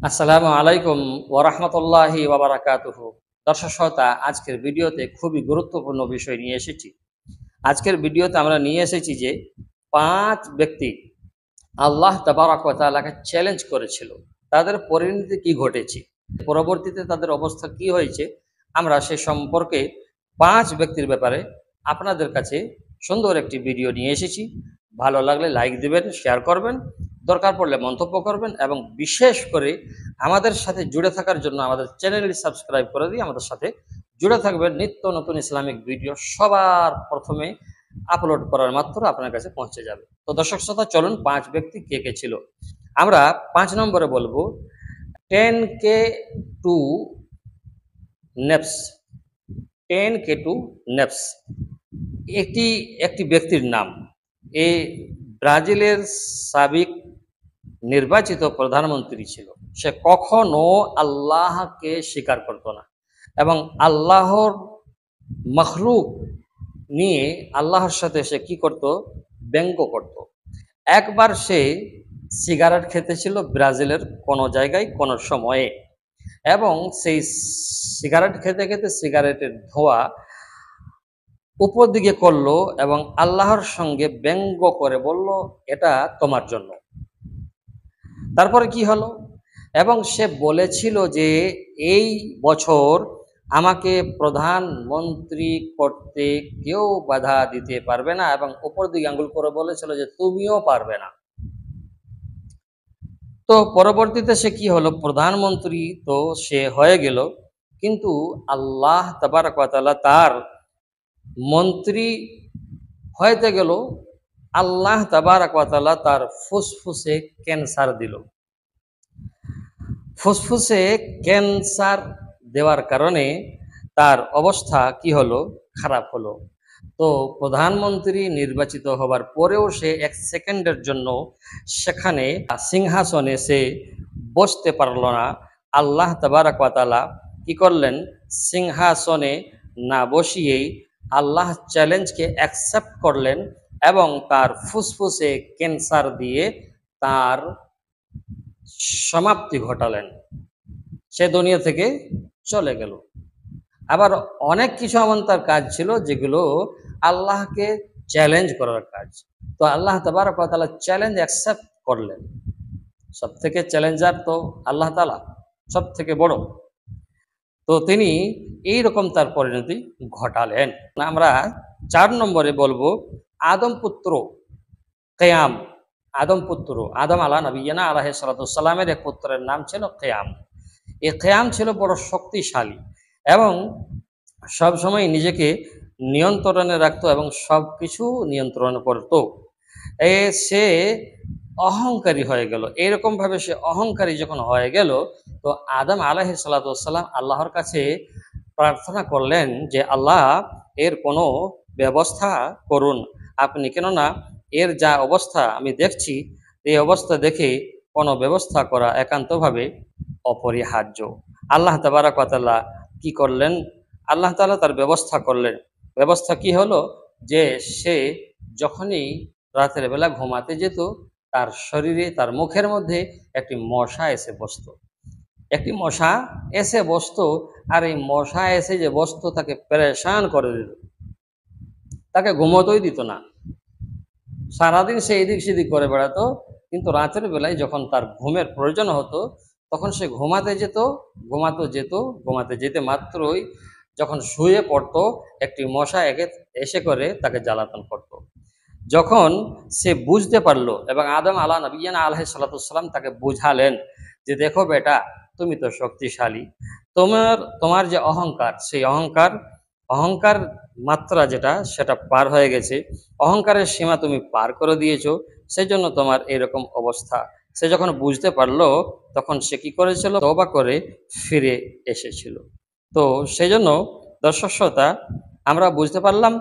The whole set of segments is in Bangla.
আসসালামু আলাইকুম ওরহমতুল্লাহি ওয়াবারাকাতুহু। দর্শক শ্রোতা, আজকের ভিডিওতে খুবই গুরুত্বপূর্ণ বিষয় নিয়ে এসেছি। আজকের ভিডিওতে আমরা নিয়ে এসেছি যে ৫ ব্যক্তি আল্লাহ তাবারাক ওয়া তাআলাকে চ্যালেঞ্জ করেছিল, তাদের পরিণতি কি ঘটেছে, পরবর্তীতে তাদের অবস্থা কি হয়েছে, আমরা সে সম্পর্কে ৫ ব্যক্তির ব্যাপারে আপনাদের কাছে সুন্দর একটি ভিডিও নিয়ে এসেছি। ভালো লাগলে লাইক দিবেন, শেয়ার করবেন, দরকার পড়লে মন্তব্য করবেন এবং বিশেষ করে আমাদের সাথে জুড়ে থাকার জন্য আমাদের চ্যানেলটি সাবস্ক্রাইব করে দিয়ে আমাদের সাথে জুড়ে থাকবেন। নিত্য নতুন ইসলামিক ভিডিও সবার প্রথমে আপলোড করার মাত্র আপনার কাছে পৌঁছে যাবে। তো দর্শক শ্রোতা, চলুন ৫ ব্যক্তি কে কে ছিল। আমরা ৫ নম্বরে বলবো 10K টু নেপস। 10K টু নেপস একটি একটি ব্যক্তির নাম। এই ব্রাজিলের সাবেক নির্বাচিত প্রধানমন্ত্রী ছিল। সে কখনো আল্লাহকে স্বীকার করত না এবং আল্লাহর মখলুক নিয়ে আল্লাহর সাথে সে কি করত, ব্যঙ্গ করত। একবার সে সিগারেট খেতেছিল ব্রাজিলের কোনো জায়গায় কোনো সময়ে, এবং সেই সিগারেট খেতে খেতে সিগারেটের ধোঁয়া উপর দিকে করলো এবং আল্লাহর সঙ্গে ব্যঙ্গ করে বলল, এটা তোমার জন্য। তারপরে কি হলো, এবং সে বলেছিল যে এই বছর আমাকে প্রধানমন্ত্রী করতে কেউ বাধা দিতে পারবে না, এবং উপর দিকে আঙ্গুল করে বলেছিল যে তুমিও পারবে না। তো পরবর্তীতে সে কি হলো, প্রধানমন্ত্রী তো সে হয়ে গেল, কিন্তু আল্লাহ তাবারক ওয়া তাআলা তার মন্ত্রী হইতে গেল। আল্লাহ তাবারক ওয়া তাআলা তার ফুসফুসে ক্যান্সার দিল। ফুসফুসে ক্যান্সার দেওয়ার কারণে তার অবস্থা কি হলো, খারাপ হলো। তো প্রধানমন্ত্রী নির্বাচিত হবার পরেও সে ১ সেকেন্ডের জন্য সেখানে সিংহাসনে সে বসতে পারল না। আল্লাহ তাবারক ওয়া তাআলা কি করলেন, সিংহাসনে না বসিয়েই আল্লাহ চ্যালেঞ্জকে অ্যাকসেপ্ট করলেন এবং তার ফুসফুসে ক্যান্সার দিয়ে তার সমাপ্তি ঘটালেন। সে দুনিয়া থেকে চলে গেল। আবার অনেক কিছু এমন তার কাজ ছিল যেগুলো আল্লাহকে চ্যালেঞ্জ করার কাজ। তো আল্লাহ তাবারক ওয়া তাআলা চ্যালেঞ্জ অ্যাকসেপ্ট করলেন। সব থেকে চ্যালেঞ্জার তো আল্লাহ তাআলা, সব থেকে বড়। তো তিনি এই রকম তার পরিণতি ঘটালেন। আমরা ৪ নম্বরে বলবো আদম পুত্র কেয়াম। আদম পুত্র আদম আলা নবিয়্যিনা আলাইহিস সালাতু ওয়াস সালামের এক পুত্রের নাম ছিল কেয়াম। এই কেয়াম ছিল বড় শক্তিশালী এবং সবসময় নিজেকে নিয়ন্ত্রণে রাখতো এবং সব কিছু নিয়ন্ত্রণ করত। সে অহংকারী হয়ে গেল। এইরকমভাবে সে অহংকারী যখন হয়ে গেল, তো আদম আলাইহিস সালাতু ওয়াস সালাম আল্লাহর কাছে প্রার্থনা করলেন যে আল্লাহ, এর কোনো ব্যবস্থা করুন আপনি, কেননা এর যা অবস্থা আমি দেখছি, এই অবস্থা দেখে কোনো ব্যবস্থা করা একান্তভাবে অপরিহার্য। আল্লাহ তাবারক ওয়া তাআলা কি করলেন, আল্লাহ তাআলা তার ব্যবস্থা করলেন। ব্যবস্থা কি হলো, যে সে যখনই রাতের বেলা ঘুমাতে যেত, তার শরীরে তার মুখের মধ্যে একটি মশা এসে বসতো। একটি মশা এসে বসতো, আর এই মশা এসে যে বসতো তাকে পেরেশান করে দিত, তাকে ঘুমোতেই দিত না। সারাদিন সে এদিক সেদিক করে বেড়াতো, কিন্তু রাতের বেলায় যখন তার ঘুমের প্রয়োজন হতো তখন সে ঘুমাতে যেতে মাত্রই যখন শুয়ে পড়তো, একটি মশা এসে করে তাকে জ্বালাতন করত। যখন সে বুঝতে পারলো এবং আদম আলা নবিয়্যিনা আলাইহিস সালাতু ওয়াস সালাম তাকে বুঝালেন যে দেখো বেটা, তুমি তো শক্তিশালী, তোমার যে অহংকার, সেই অহংকার মাত্রা যেটা সেটা পার হয়ে গেছে, অহংকারের সীমা তুমি পার করে দিয়েছো, সেই জন্য তোমার এরকম অবস্থা। সে যখন বুঝতে পারলো তখন সে কি করেছিল, তওবা করে ফিরে এসেছিল। তো সেই জন্য দর্শক শ্রোতা, আমরা বুঝতে পারলাম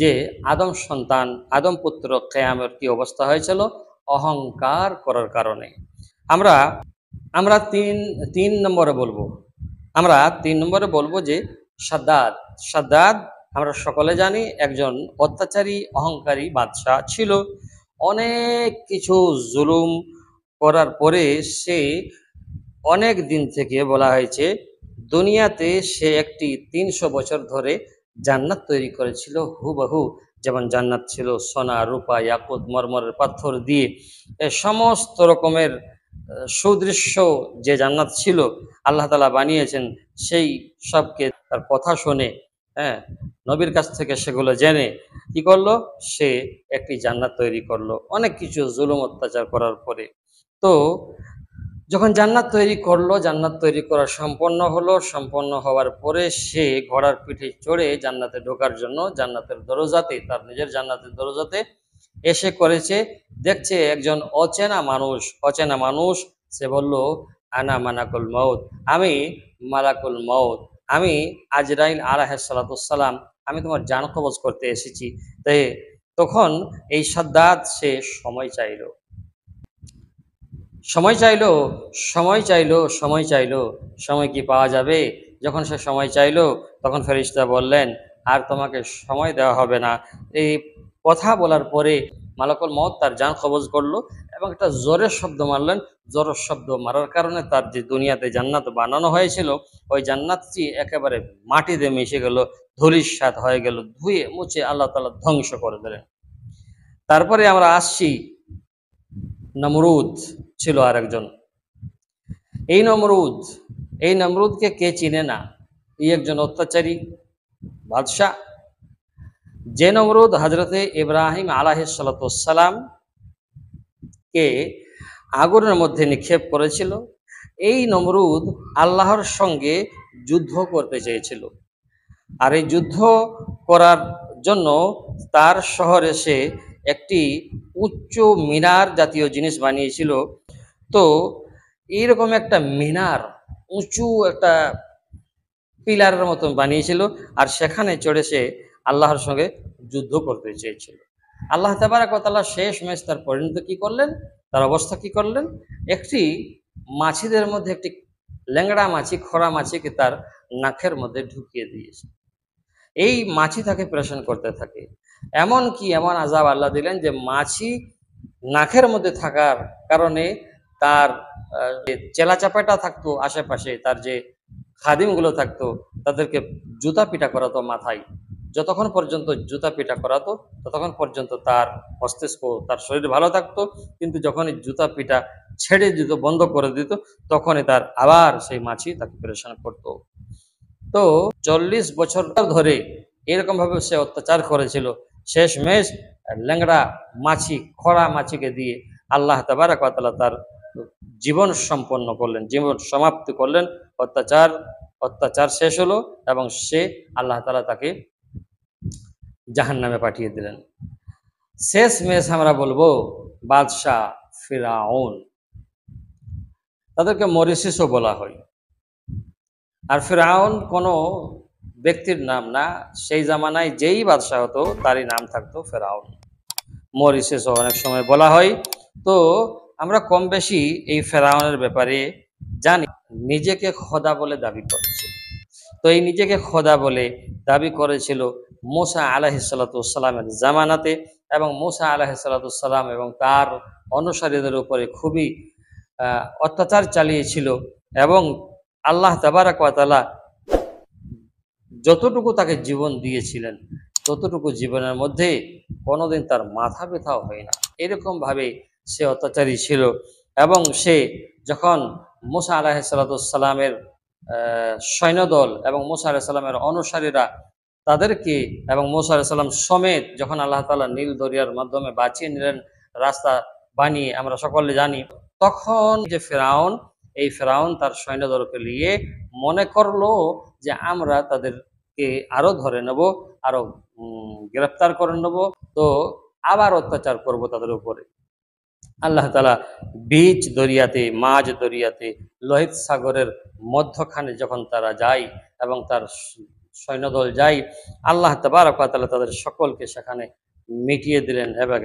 যে আদম সন্তান, আদম পুত্র কেয়ামের কি অবস্থা হয়েছিল, অহংকার করার কারণে। আমরা আমরা তিন নম্বরে বলবো, যে সাদ্দাদ। সাদ্দাদ আমরা সকলে জানি একজন অত্যাচারী অহংকারী বাদশাহ ছিল। অনেক কিছু জুলুম করার পরে সে অনেক দিন থেকে বলা হয়েছে দুনিয়াতে সে একটি 300 বছর ধরে জান্নাত তৈরি করেছিল হুবহু, যেমন জান্নাত ছিল সোনা রূপা ইয়াকুত মরমরের পাথর দিয়ে সমস্ত রকমের সুদৃশ্য যে জান্নাত ছিল আল্লাহ তাআলা বানিয়েছেন, সেই সবকে তার কথা শুনে, হ্যাঁ, নবীর কাছ থেকে সেগুলো জেনে কি করলো, সে একটি জান্নাত তৈরি করলো অনেক কিছু জুলুম অত্যাচার করার পরে। তো যখন জান্নাত তৈরি করলো, জান্নাত তৈরি করা সম্পন্ন হলো, সম্পন্ন হওয়ার পরে সে ঘোড়ার পিঠে চড়ে জান্নাতে ঢোকার জন্য জান্নাতের দরজাতে, তার নিজের জান্নাতের দরজাতে এসে করেছে, দেখছে একজন অচেনা মানুষ, সে বলল, আনা মানাকুল মউত, আমি মালাকুল মউত, আমি আজরাইল আলাইহিস সালাতুস সালাম, আমি তোমার জান কবজ করতে এসেছি। তাই তখন এই সাদ্দাত সে সময় চাইলো, সময় চাইলো, সময় চাইলো, সময় চাইলো, সময় কি পাওয়া যাবে? যখন সে সময় চাইলো তখন ফেরেশতা বললেন, আর তোমাকে সময় দেওয়া হবে না। এই কথা বলার পরে মালাকুল মউত তার জান কবজ করলো এবং একটা জোরের শব্দ মারলেন। জোরের শব্দ মারার কারণে তার যে দুনিয়াতে জান্নাত বানানো হয়েছিল ওই জান্নাতটি একেবারে মাটিতে মিশে গেল, ধূলিসাৎ হয়ে গেল, ধুয়ে মুছে আল্লাহ তাআলা ধ্বংস করে দিলেন। তারপরে আমরা আসছি, নমরুদ ছিল আরেকজন। এই নমরুদ, এই নমরুদকে কে চিনে না? এই একজন অত্যাচারী বাদশাহ, যে নমরুদ হজরতে ইব্রাহিম আলাইহিস সালাতুস সালাম কে আগুনের মধ্যে নিক্ষেপ করেছিল। এই নমরুদ আল্লাহর সঙ্গে যুদ্ধ করতে চেয়েছিল, আর এই যুদ্ধ করার জন্য তার শহরে সে একটি উচ্চ মিনার জাতীয় জিনিস বানিয়েছিল। তো এইরকম একটা মিনার, উঁচু একটা পিলারের মতন বানিয়েছিল, আর সেখানে চড়ে সে আল্লাহর সঙ্গে যুদ্ধ করতে চেয়েছিল। আল্লাহ তাবারক ওয়া তাআলা শেষমেশ তার পরিণতি কি করলেন, তার অবস্থা কি করলেন? একটি মাছিদের মধ্যে একটি ল্যাংড়া মাছি, খরা মাছিকে তার নাকের মধ্যে ঢুকিয়ে দিয়েছে। এই মাছি তাকে প্রেশান করতে থাকে, এমন আযাব আল্লাহ দিলেন যে মাছি নাকের মধ্যে থাকার কারণে তার যে চেলাচাপাটা থাকতো আশেপাশে, তার যে খাদিমগুলো থাকতো তাদেরকে জুতা পিটা করাতো মাথায়। যতক্ষণ পর্যন্ত জুতা পিটা করাতো ততক্ষণ পর্যন্ত তার মস্তিষ্ক, তার শরীর ভালো থাকতো, কিন্তু যখনই জুতা পিটা ছেড়ে দিত, বন্ধ করে দিত, তখনই তার আবার সেই মাছি তাকে পরেশান করতো। তো 40 বছর ধরে এরকম ভাবে সে অত্যাচার করেছিল। শেষমেশ ল্যাংড়া মাছি, খরা মাছিকে দিয়ে আল্লাহ তাবারক ওয়া তাআলা তার জীবন সম্পন্ন করলেন, জীবন সমাপ্তি করলেন। অত্যাচার শেষ হলো এবং সে আল্লাহ তাআলা তাকে জাহান্নামে পাঠিয়ে দিলেন। শেষমেশ আমরা বলবো বাদশাহ ফিরআউন, তাদেরকে মরিসিসও বলা হয়। আর ফিরআউন কোনো ব্যক্তির নাম না, সেই জামানায় যেই বাদশাহ হতো তারই নাম থাকতো ফিরআউন। মরিসিসও অনেক সময় বলা হয়। তো আমরা কম বেশি এই ফিরআউনের ব্যাপারে জানি। নিজেকে খোদা বলে দাবি করেছিল। তো এই নিজেকে খোদা বলে দাবি করেছিল মূসা আলাইহিস সালাতুস সালামের জামানাতে, এবং মূসা আলাইহিস সালাতুস সালাম এবং তার অনুসারীদের উপরে খুবই অত্যাচার চালিয়েছিল। এবং আল্লাহ তাবারক ওয়া তাআলা যতটুকু তাকে জীবন দিয়েছিলেন ততটুকু জীবনের মধ্যে কোনোদিন তার মাথা ব্যথাও হয় না, এরকমভাবে সে অত্যাচারী ছিল। এবং সে যখন মূসা আলাইহিস সালাতুস সালামের সৈন্যদল এবং মূসা আলাইহিস সালামের অনুসারীরা তাদেরকে এবং মূসা আলাইহিস সালাম সমেত যখন আল্লাহ তাআলা নীল দরিয়ার মাধ্যমে বাঁচিয়ে নিলেন, রাস্তা বানিয়ে, আমরা সকলে জানি, তখন যে ফিরআউন, এই ফিরআউন তার সৈন্যদলকে নিয়ে মনে করলো যে আমরা তাদেরকে আরো ধরে নেব, আরো গ্রেফতার করে নেব, তো আবার অত্যাচার করব তাদের উপরে। আল্লাহ তাআলা বীচ দরিয়াতে, মাঝ দরিয়াতে, লোহিত সাগরের মধ্যখানে যখন তারা যায় এবং তার সৈন্যদল যায়, আল্লাহ তাবারক ওয়া তাআলা তাদের সকলকে সেখানে মিটিয়ে দিলেন এবং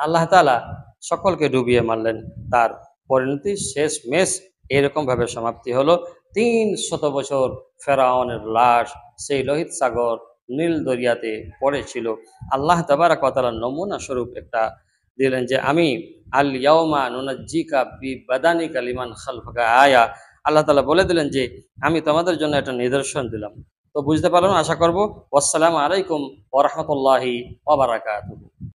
আল্লাহ তাআলা সকলকে ডুবিয়ে মারলেন। তার পরিণতি শেষমেশ এরকমভাবে সমাপ্তি হলো। 300 বছর ফেরাউনের লাশ সেই লোহিত সাগর নীল দরিয়াতে পড়েছিল। আল্লাহ তাবারক ওয়া তাআলা নমুনা স্বরূপ একটা দিলেন যে আমি আল ইয়াউমা নুনাজ্জিকা বিবাদানিকা লিমান খালফাকা আয়া। আল্লাহ তাআলা বলে দিলেন যে আমি তোমাদের জন্য একটা নিদর্শন দিলাম। তো বুঝতে পারলাম, আশা করব। আসসালামু আলাইকুম ওয়া রাহমাতুল্লাহি ওয়া বারাকাতুহু।